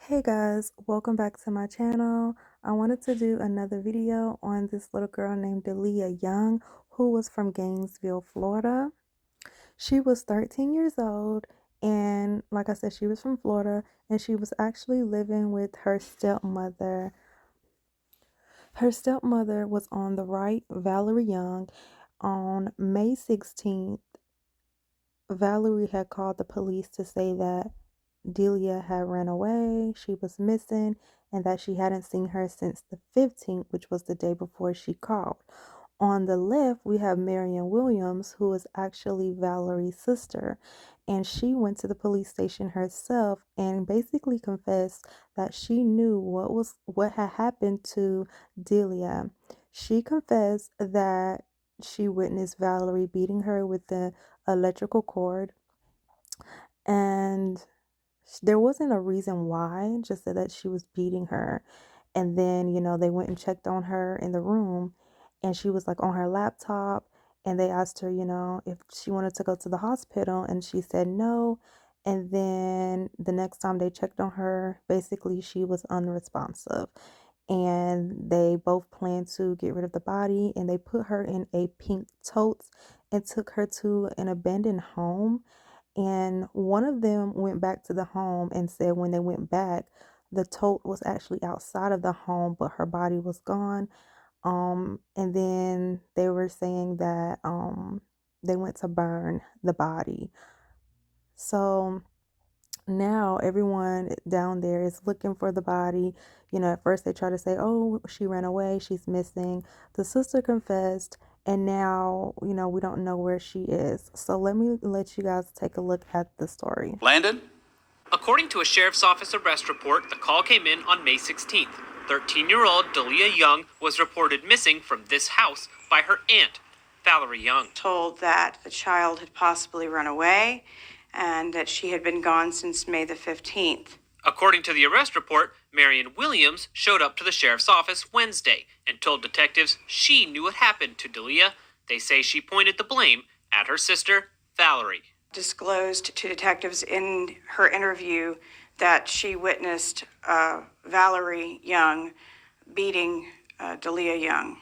Hey guys, welcome back to my channel. I wanted to do another video on this little girl named Delia Young who was from Gainesville, Florida. She was 13 years old and like I said, she was from Florida and she was actually living with her stepmother. Her stepmother was on the right, Valerie Young. On May 16th, Valerie had called the police to say that Delia had ran away, she was missing, and that she hadn't seen her since the 15th, which was the day before she called. On the left, we have Marion Williams, who is actually Valerie's sister, and she went to the police station herself and basically confessed that she knew what had happened to Delia. She confessed that she witnessed Valerie beating her with the electrical cord, and there wasn't a reason why, just that she was beating her. And then, they went and checked on her in the room and she was like on her laptop, and they asked her, if she wanted to go to the hospital, and she said no. And then the next time they checked on her, basically she was unresponsive. And they both planned to get rid of the body, and they put her in a pink tote and took her to an abandoned home. And one of them went back to the home and said when they went back, the tote was actually outside of the home, but her body was gone. And then they were saying that they went to burn the body. So now everyone down there is looking for the body. At first they try to say, oh, she ran away, she's missing. The sister confessed, and now, we don't know where she is. So let me let you guys take a look at the story. Landon? According to a sheriff's office arrest report, the call came in on May 16th. 13-year-old Delia Young was reported missing from this house by her aunt, Valerie Young. Told that the child had possibly run away and that she had been gone since May the 15th. According to the arrest report, Marion Williams showed up to the sheriff's office Wednesday and told detectives she knew what happened to Delia. They say she pointed the blame at her sister, Valerie. Disclosed to detectives in her interview that she witnessed Valerie Young beating Delia Young.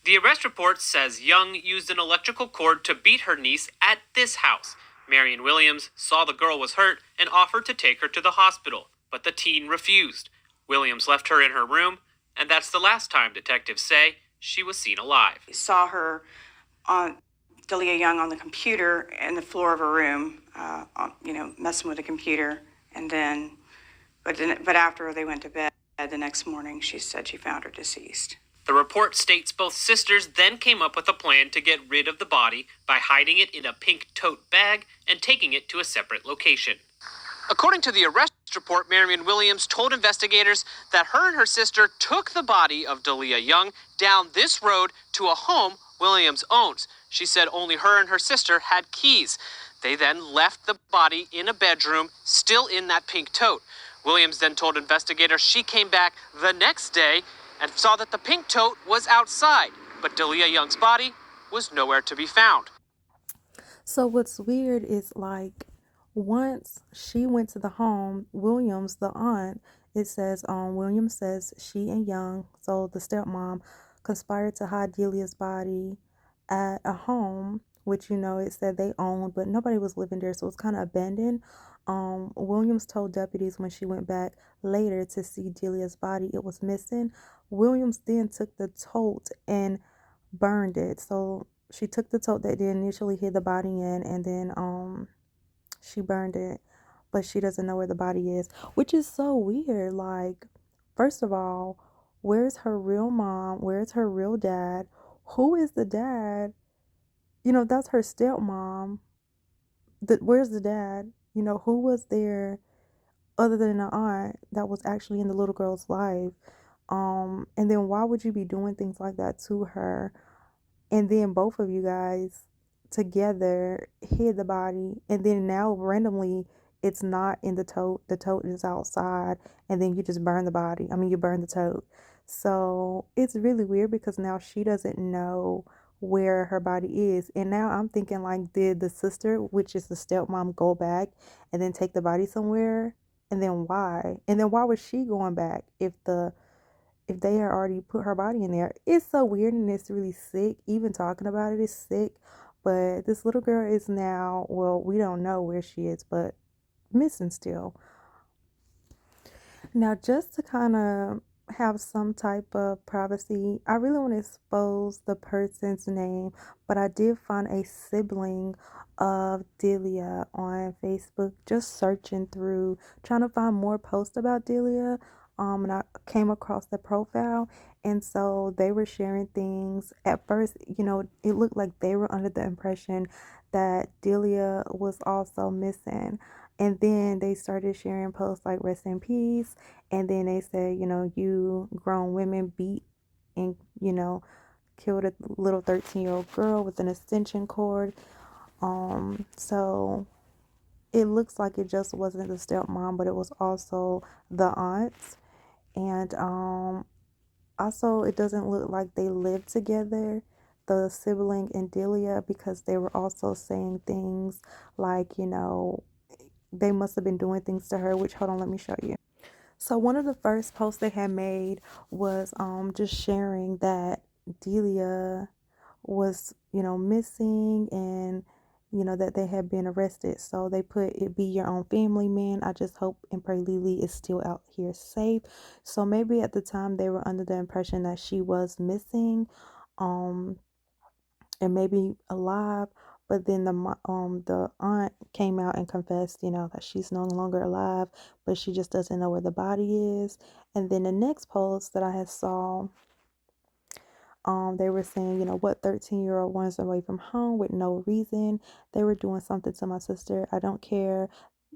The arrest report says Young used an electrical cord to beat her niece at this house. Marion Williams saw the girl was hurt and offered to take her to the hospital, but the teen refused. Williams left her in her room, and that's the last time detectives say she was seen alive. We saw her on Delia Young on the computer in the floor of her room, messing with the computer, and then, but after they went to bed the next morning, she said she found her deceased. The report states both sisters then came up with a plan to get rid of the body by hiding it in a pink tote bag and taking it to a separate location. According to the arrest report, Marion Williams told investigators that her and her sister took the body of Delia Young down this road to a home Williams owns. She said only her and her sister had keys. They then left the body in a bedroom, still in that pink tote. Williams then told investigators she came back the next day and saw that the pink tote was outside, but Delia Young's body was nowhere to be found. So what's weird is, once she went to the home, Williams, the aunt, it says, Williams says she and Young, so the stepmom, conspired to hide Delia's body at a home, which, it said they owned, but nobody was living there, so it's kind of abandoned. Williams told deputies when she went back later to see Delia's body, it was missing. Williams then took the tote and burned it. So she took the tote that they initially hid the body in, and then she burned it, but she doesn't know where the body is, which is so weird. First of all, where's her real mom? Where's her real dad? Who is the dad? That's her stepmom. Where's the dad? Who was there other than the aunt that was actually in the little girl's life? And then why would you be doing things like that to her? And then both of you guys together hid the body, and then now randomly it's not in the tote is outside, and then you just burn the body. You burn the tote. So it's really weird because now she doesn't know where her body is. And now I'm thinking, did the sister, which is the stepmom, go back and then take the body somewhere And then why? And then why was she going back if they had already put her body in there? It's so weird and it's really sick. Even talking about it is sick. But this little girl is now, well, we don't know where she is, but missing still. Now, just to kind of have some type of privacy, I really want to expose the person's name, but I did find a sibling of Delia on Facebook, just searching through, trying to find more posts about Delia. And I came across the profile, and so they were sharing things. At first, it looked like they were under the impression that Delia was also missing. And then they started sharing posts like rest in peace. And then they said, you grown women beat and, killed a little 13-year-old girl with an extension cord. So it looks like it just wasn't the stepmom, but it was also the aunts. And also, it doesn't look like they lived together, the sibling and Delia, because they were also saying things like, they must have been doing things to her, which, hold on, let me show you. So one of the first posts they had made was just sharing that Delia was, missing, and that they had been arrested. So they put, it be your own family, man. I just hope and pray Lily is still out here safe. So maybe at the time they were under the impression that she was missing. Um and maybe alive, but then the aunt came out and confessed, that she's no longer alive, but she just doesn't know where the body is. And then the next post that I had saw, they were saying, what 13-year-old runs away from home with no reason. They were doing something to my sister. I don't care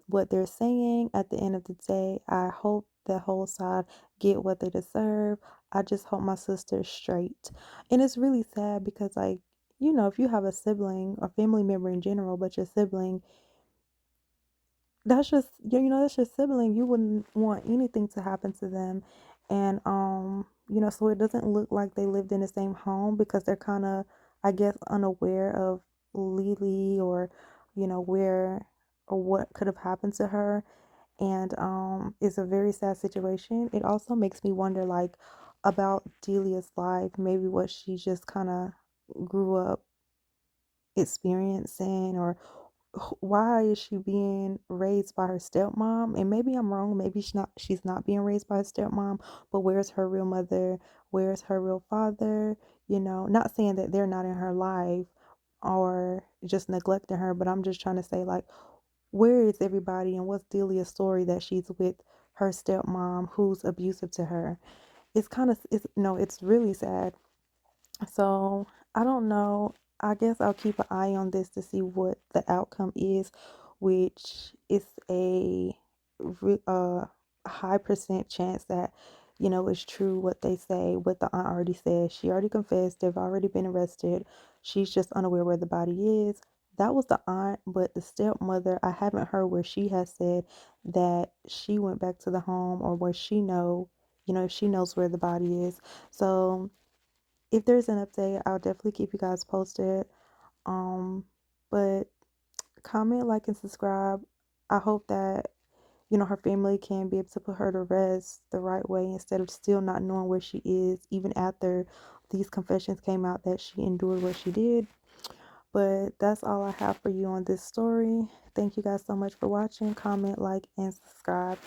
what they're saying. At the end of the day, I hope the whole side get what they deserve. I just hope my sister's straight. And it's really sad because, like, if you have a sibling or family member in general, but your sibling, that's just, that's your sibling. You wouldn't want anything to happen to them. And so it doesn't look like they lived in the same home because they're kind of, I guess, unaware of Lily, or where or what could have happened to her. And it's a very sad situation. It also makes me wonder, like, about Delia's life, maybe what she just kind of grew up experiencing, or why is she being raised by her stepmom? And maybe I'm wrong, maybe she's not being raised by her stepmom, but where's her real mother? Where's her real father? Not saying that they're not in her life or just neglecting her, but I'm just trying to say, like, where is everybody, and what's Delia's story that she's with her stepmom who's abusive to her? It's kind of, it's no, it's really sad. So I don't know. I guess I'll keep an eye on this to see what the outcome is, which is a high percent chance that it's true what they say. What the aunt already said. She already confessed. They've already been arrested. She's just unaware where the body is. That was the aunt, but the stepmother, I haven't heard where she has said that she went back to the home, or where if she knows where the body is. So if there's an update, I'll definitely keep you guys posted. Um, but comment, like, and subscribe. I hope that, her family can be able to put her to rest the right way instead of still not knowing where she is, even after these confessions came out that she endured what she did. But that's all I have for you on this story. Thank you guys so much for watching. Comment, like, and subscribe.